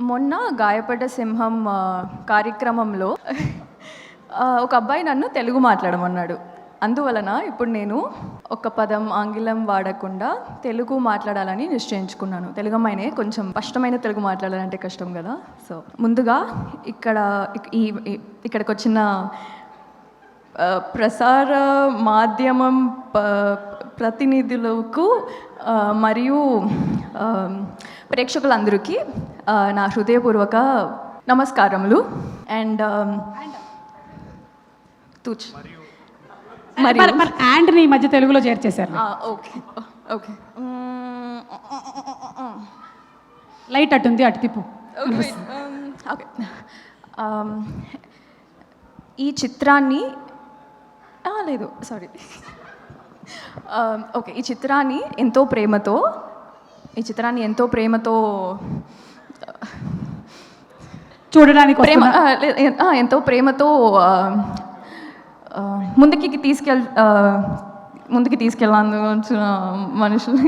మొన్న గాయపడ్డ సింహం కార్యక్రమంలో ఒక అబ్బాయి నన్ను తెలుగు మాట్లాడమన్నాడు. అందువలన ఇప్పుడు నేను ఒక పదం ఆంగ్లం వాడకుండా తెలుగు మాట్లాడాలని నిశ్చయించుకున్నాను. తెలుగు అమ్మాయినే, కొంచెం కష్టమైన తెలుగు మాట్లాడాలంటే కష్టం కదా. సో ముందుగా ఇక్కడికి వచ్చిన ప్రసార మాధ్యమం ప్రతినిధులకు మరియు ప్రేక్షకులందరికీ నా హృదయపూర్వక నమస్కారములు. అండ్ తూచ్ అండ్ ఈ మధ్య తెలుగులో చేర్చేశారు. ఓకే ఓకే, లైట్ అటుంది, అటు తిప్పు. ఓకే, ఈ చిత్రాన్ని లేదు సారీ ఓకే, ఈ చిత్రాన్ని ఎంతో ప్రేమతో చూడడానికి ఎంతో ప్రేమతో ముందుకి తీసుకెళ్ళాలని వచ్చిన మనుషులు